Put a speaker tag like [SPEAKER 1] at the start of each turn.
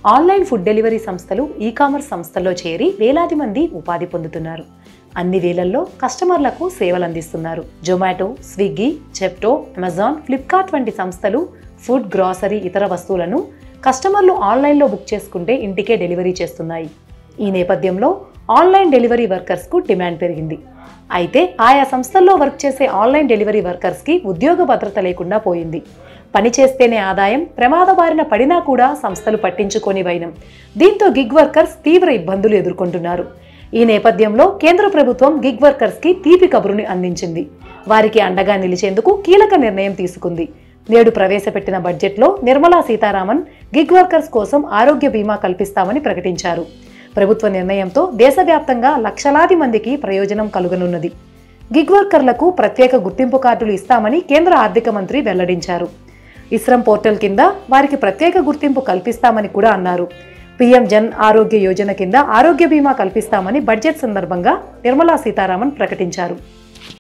[SPEAKER 1] Online food delivery సంస్థలు, e commerce సంస్థల్లో చేరి వేలాది మంది ఉపాధి పొందుతున్నారు. అన్ని వేళల్లో కస్టమర్లకు సేవలు అందిస్తున్నారు. Zomato, Swiggy, Zepto, Amazon, Flipkart వంటి సంస్థలు ఫుడ్, గ్రాసరీ, ఇతర వస్తువులను కస్టమర్లు ఆన్లైన్లో బుక్ చేసుకుంటే ఇంటికే డెలివరీ చేస్తున్నాయి. ఈ నేపథ్యంలో ఆన్లైన్ డెలివరీ వర్కర్స్కు డిమాండ్ పెరిగింది. అయితే ఆయా సంస్థల్లో వర్క్ చేసే ఆన్లైన్ డెలివరీ వర్కర్స్కి ఉద్యోగ భద్రత లేకుండా పోయింది. పని చేస్తేనే ఆదాయం, ప్రమాద బారిన పడినా కూడా సంస్థలు పట్టించుకోని వైనం. దీంతో గిగ్ వర్కర్స్ తీవ్ర ఇబ్బందులు ఎదుర్కొంటున్నారు. ఈ నేపథ్యంలో కేంద్ర ప్రభుత్వం గిగ్ వర్కర్స్కి తీపి కబురుని అందించింది. వారికి అండగా నిలిచేందుకు కీలక నిర్ణయం తీసుకుంది. నేడు ప్రవేశపెట్టిన బడ్జెట్లో నిర్మలా సీతారామన్ గిగ్ వర్కర్స్ కోసం ఆరోగ్య బీమా కల్పిస్తామని ప్రకటించారు. ప్రభుత్వ నిర్ణయంతో దేశవ్యాప్తంగా లక్షలాది మందికి ప్రయోజనం కలుగనున్నది. గిగ్ వర్కర్లకు ప్రత్యేక గుర్తింపు కార్డులు ఇస్తామని కేంద్ర ఆర్థిక మంత్రి వెల్లడించారు. ఇస్రమ్ పోర్టల్ కింద వారికి ప్రత్యేక గుర్తింపు కల్పిస్తామని కూడా అన్నారు. పీఎం జన్ ఆరోగ్య యోజన కింద ఆరోగ్య బీమా కల్పిస్తామని బడ్జెట్ సందర్భంగా నిర్మలా సీతారామన్ ప్రకటించారు.